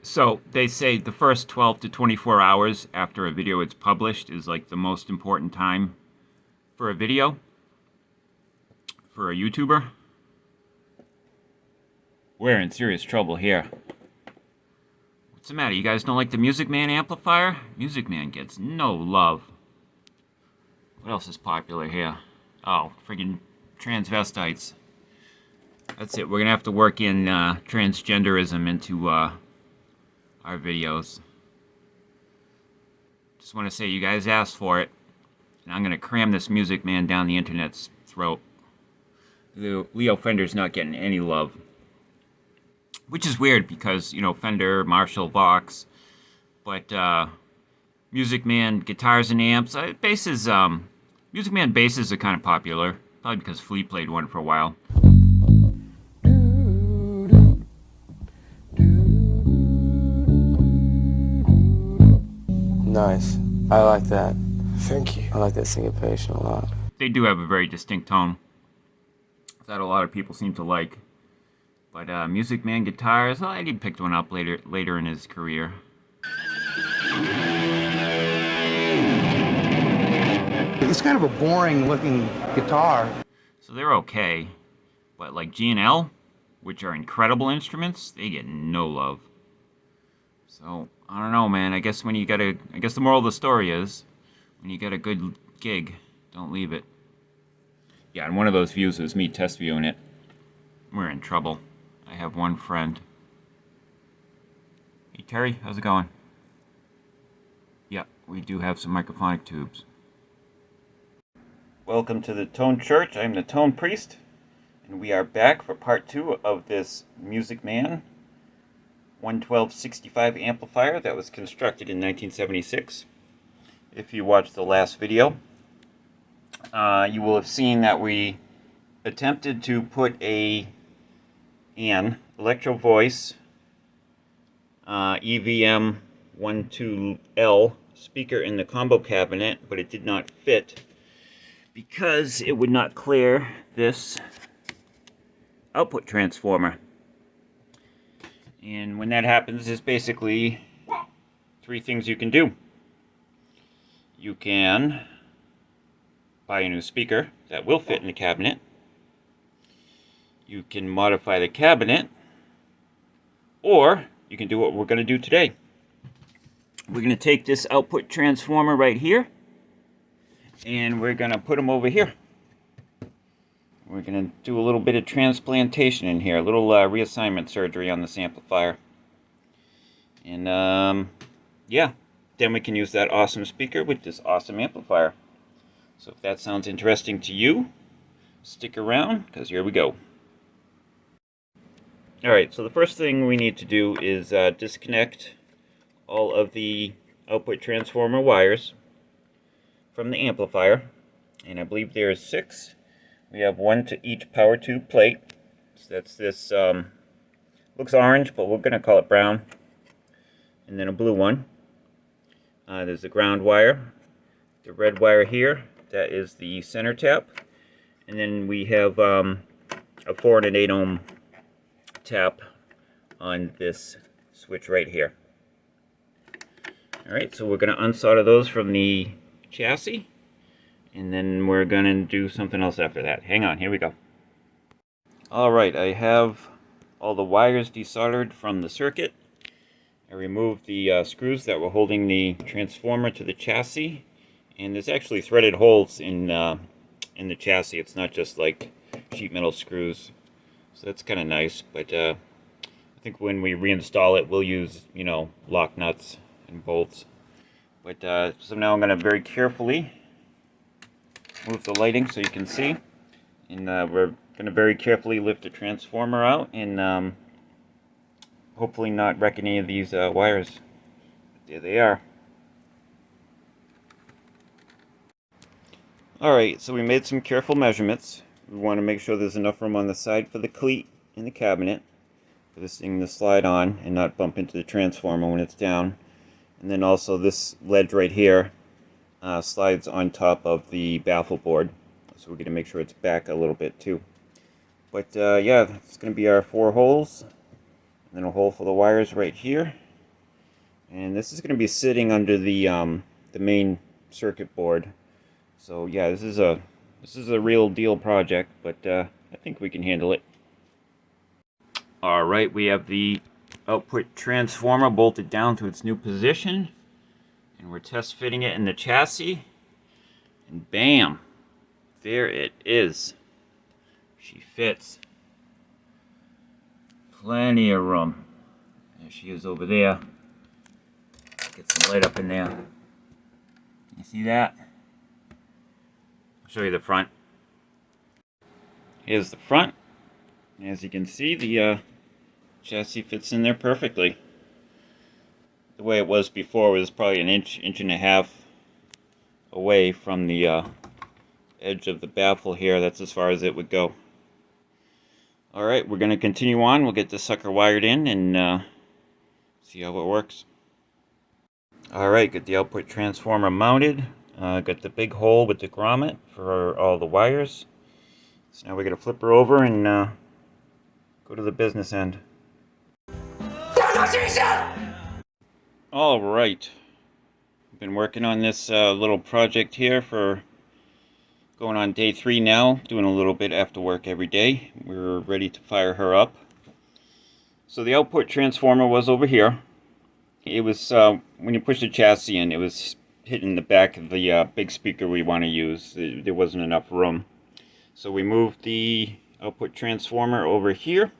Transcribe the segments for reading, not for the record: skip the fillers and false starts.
So they say the first 12 to 24 hours after a video is published is like the most important time for a video, for a YouTuber. We're in serious trouble here. What's the matter? You guys don't like the Music Man amplifier? Music Man gets no love. What else is popular here? Oh, friggin' transvestites. That's it. We're gonna have to work in transgenderism into our videos. Just want to say you guys asked for it, and I'm gonna cram this Music Man down the internet's throat. Leo Fender's not getting any love, which is weird because, you know, Fender, Marshall, Vox, but Music Man guitars and amps, basses. Music Man basses are kind of popular, probably because Flea played one for a while. Nice. I like that. Thank you. I like that syncopation a lot. They do have a very distinct tone that a lot of people seem to like. But Music Man guitars, well, he picked one up later in his career. It's kind of a boring looking guitar. So they're okay, but like G&L, which are incredible instruments, they get no love. So I don't know, man. I guess the moral of the story is, when you get a good gig, don't leave it. Yeah, and one of those views was me test viewing it. We're in trouble. I have one friend. Hey Terry, how's it going? Yeah, we do have some microphonic tubes. Welcome to the Tone Church. I'm the Tonepriest, and we are back for part 2 of this Music Man 11265 amplifier that was constructed in 1976. If you watched the last video, you will have seen that we attempted to put an Electro Voice EVM 12L speaker in the combo cabinet, but it did not fit because it would not clear this output transformer. And when that happens, there's basically 3 things you can do. You can buy a new speaker that will fit in the cabinet. You can modify the cabinet, or you can do what we're going to do today. We're going to take this output transformer right here, and we're going to put them over here. We're going to do a little bit of transplantation in here, a little reassignment surgery on this amplifier. And yeah, then we can use that awesome speaker with this awesome amplifier. So if that sounds interesting to you, stick around, because here we go. Alright, so the first thing we need to do is disconnect all of the output transformer wires from the amplifier. And I believe there are 6. We have 1 to each power tube plate. So that's this, looks orange, but we're going to call it brown. And then a blue one. There's the ground wire. The red wire here, that is the center tap. And then we have a 4 and an 8 ohm tap on this switch right here. Alright, so we're going to unsolder those from the chassis, and then we're going to do something else after that. Hang on, here we go. Alright, I have all the wires desoldered from the circuit. I removed the screws that were holding the transformer to the chassis, and there's actually threaded holes in the chassis. It's not just like sheet metal screws, so that's kind of nice. But I think when we reinstall it, we'll use, you know, lock nuts and bolts. But so now I'm going to very carefully move the lighting so you can see, and we're going to very carefully lift the transformer out and hopefully not wreck any of these wires. There they are. Alright, so we made some careful measurements. We want to make sure there's enough room on the side for the cleat in the cabinet for this thing to slide on and not bump into the transformer when it's down. And then also this ledge right here slides on top of the baffle board, so we're going to make sure it's back a little bit too. But yeah, it's going to be our 4 holes, and then a hole for the wires right here. And this is going to be sitting under the main circuit board. So yeah, this is a real deal project, but I think we can handle it. All right, we have the output transformer bolted down to its new position, and we're test fitting it in the chassis. And bam, there it is. She fits. Plenty of room. There she is over there. Get some light up in there. You see that? I'll show you the front. Here's the front. As you can see, the chassis fits in there perfectly. The way it was before was probably an inch and a half away from the edge of the baffle here. That's as far as it would go. Alright, we're going to continue on. We'll get this sucker wired in and see how it works. Alright, got the output transformer mounted. Got the big hole with the grommet for all the wires. So now we're going to flip her over and go to the business end. Alright, I've been working on this little project here for going on day 3 now, doing a little bit after work every day. We're ready to fire her up. So the output transformer was over here. It was, when you push the chassis in, it was hitting the back of the big speaker we want to use. There wasn't enough room. So we moved the output transformer over here.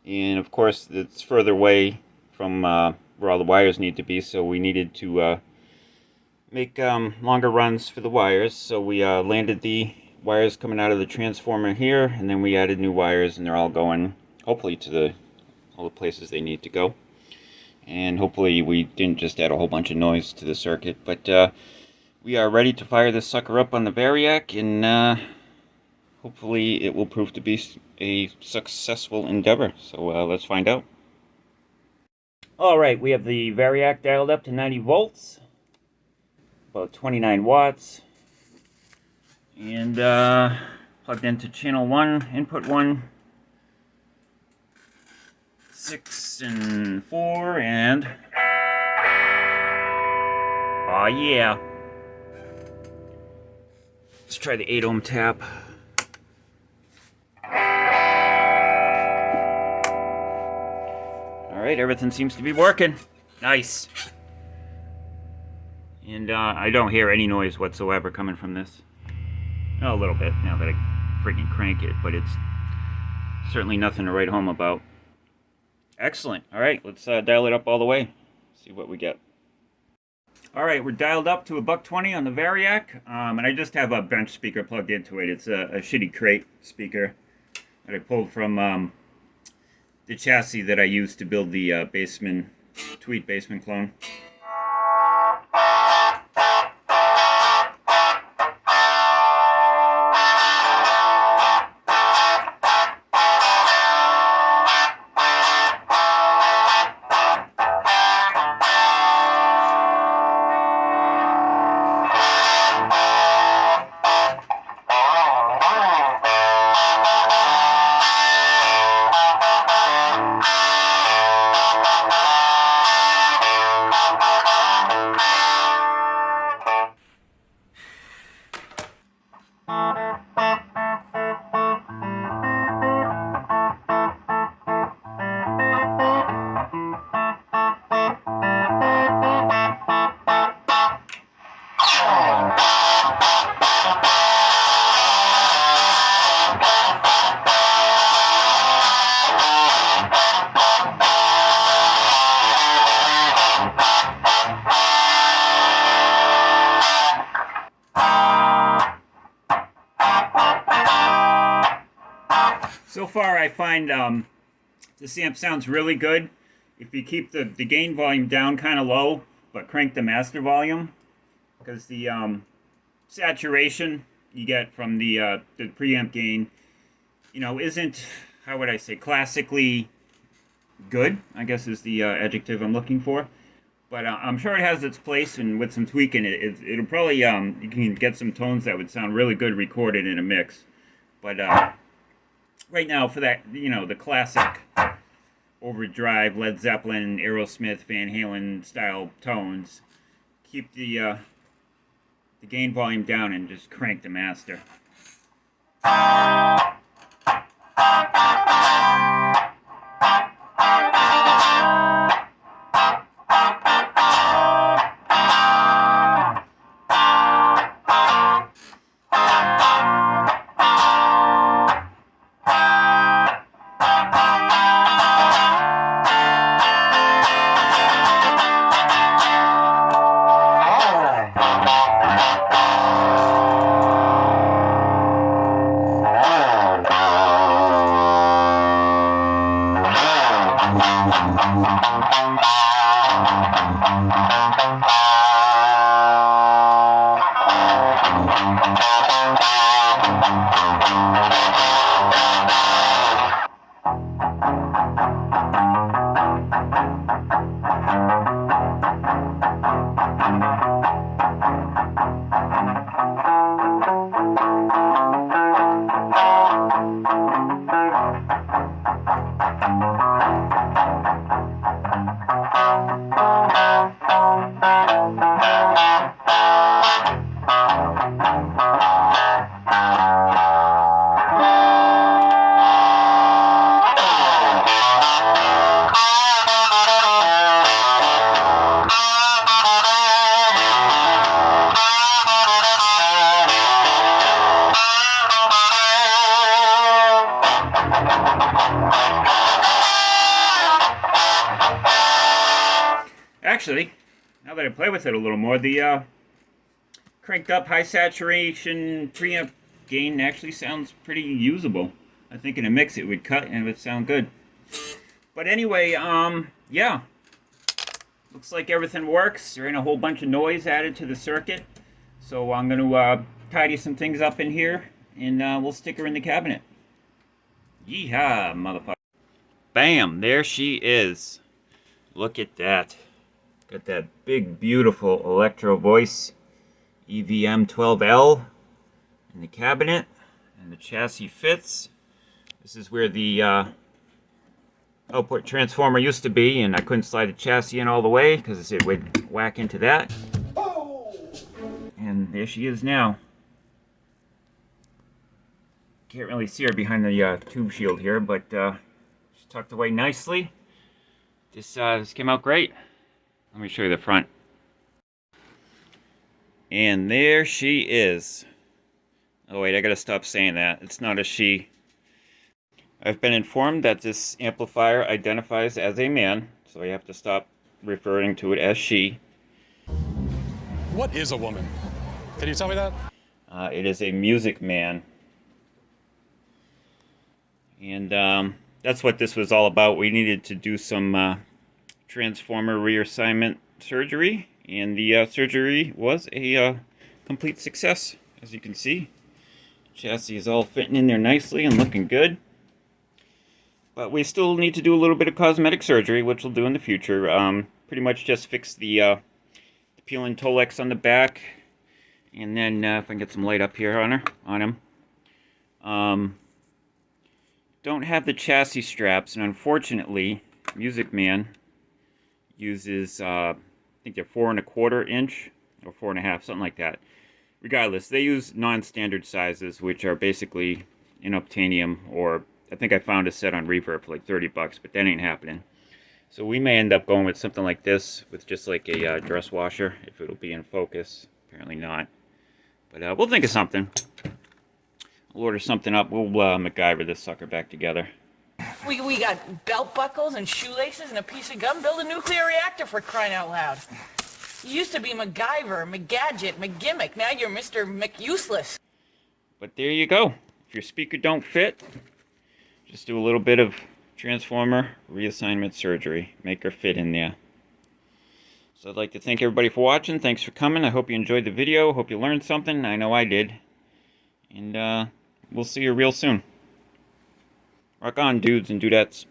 And of course, it's further away from where all the wires need to be, so we needed to make longer runs for the wires. So we landed the wires coming out of the transformer here, and then we added new wires, and they're all going hopefully to all the places they need to go. And hopefully we didn't just add a whole bunch of noise to the circuit, but we are ready to fire this sucker up on the Variac, and hopefully it will prove to be a successful endeavor. So let's find out. Alright, we have the Variac dialed up to 90 volts. About 29 watts, and plugged into channel 1, input 1, 6 and 4, and oh yeah, let's try the 8 ohm tap. Alright, everything seems to be working. Nice. And I don't hear any noise whatsoever coming from this. Oh, a little bit now that I freaking crank it, but it's certainly nothing to write home about. Excellent. Alright, let's dial it up all the way. See what we get. Alright, we're dialed up to $120 on the Variac, and I just have a bench speaker plugged into it. It's a shitty crate speaker that I pulled from the chassis that I used to build the Tweet Bassman clone. So far, I find this amp sounds really good if you keep the gain volume down kind of low, but crank the master volume, because the saturation you get from the preamp gain, you know, isn't, how would I say, classically good, I guess is the adjective I'm looking for. But I'm sure it has its place, and with some tweaking, it'll probably, you can get some tones that would sound really good recorded in a mix. But right now, for that, you know, the classic overdrive Led Zeppelin, Aerosmith, Van Halen style tones. Keep the gain volume down and just crank the master. Actually, now that I play with it a little more, the cranked up high saturation preamp gain actually sounds pretty usable. I think in a mix it would cut and it would sound good. But anyway, yeah. Looks like everything works. There ain't a whole bunch of noise added to the circuit. So I'm going to tidy some things up in here, and we'll stick her in the cabinet. Yeehaw, motherfucker. Bam, there she is. Look at that. Got that big, beautiful Electro Voice EVM 12L in the cabinet, and the chassis fits. This is where the output transformer used to be, and I couldn't slide the chassis in all the way because it would whack into that. And there she is now. Can't really see her behind the tube shield here, but she's tucked away nicely. This came out great. Let me show you the front. And there she is. Oh wait, I gotta stop saying that. It's not a she. I've been informed that this amplifier identifies as a man, so I have to stop referring to it as she. What is a woman? Can you tell me that? It is a music man. And that's what this was all about. We needed to do some transformer reassignment surgery, and the surgery was a complete success, as you can see. Chassis is all fitting in there nicely and looking good. But we still need to do a little bit of cosmetic surgery, which we'll do in the future. Pretty much just fix the peel-in Tolex on the back, and then if I can get some light up here on him. Don't have the chassis straps, and unfortunately, Music Man uses I think they're 4 1/4 inch or 4 1/2, something like that. Regardless, they use non-standard sizes, which are basically unobtainium, or I think I found a set on Reverb for like $30, but that ain't happening. So we may end up going with something like this, with just like a dress washer, if it'll be in focus. Apparently not. But we'll think of something. We'll order something up. We'll MacGyver this sucker back together. We got belt buckles and shoelaces and a piece of gum. Build a nuclear reactor, for crying out loud. You used to be MacGyver, McGadget, McGimmick. Now you're Mr. McUseless. But there you go. If your speaker don't fit, just do a little bit of transformer reassignment surgery. Make her fit in there. So I'd like to thank everybody for watching. Thanks for coming. I hope you enjoyed the video. Hope you learned something. I know I did. And we'll see you real soon. Rock on, dudes and dudettes.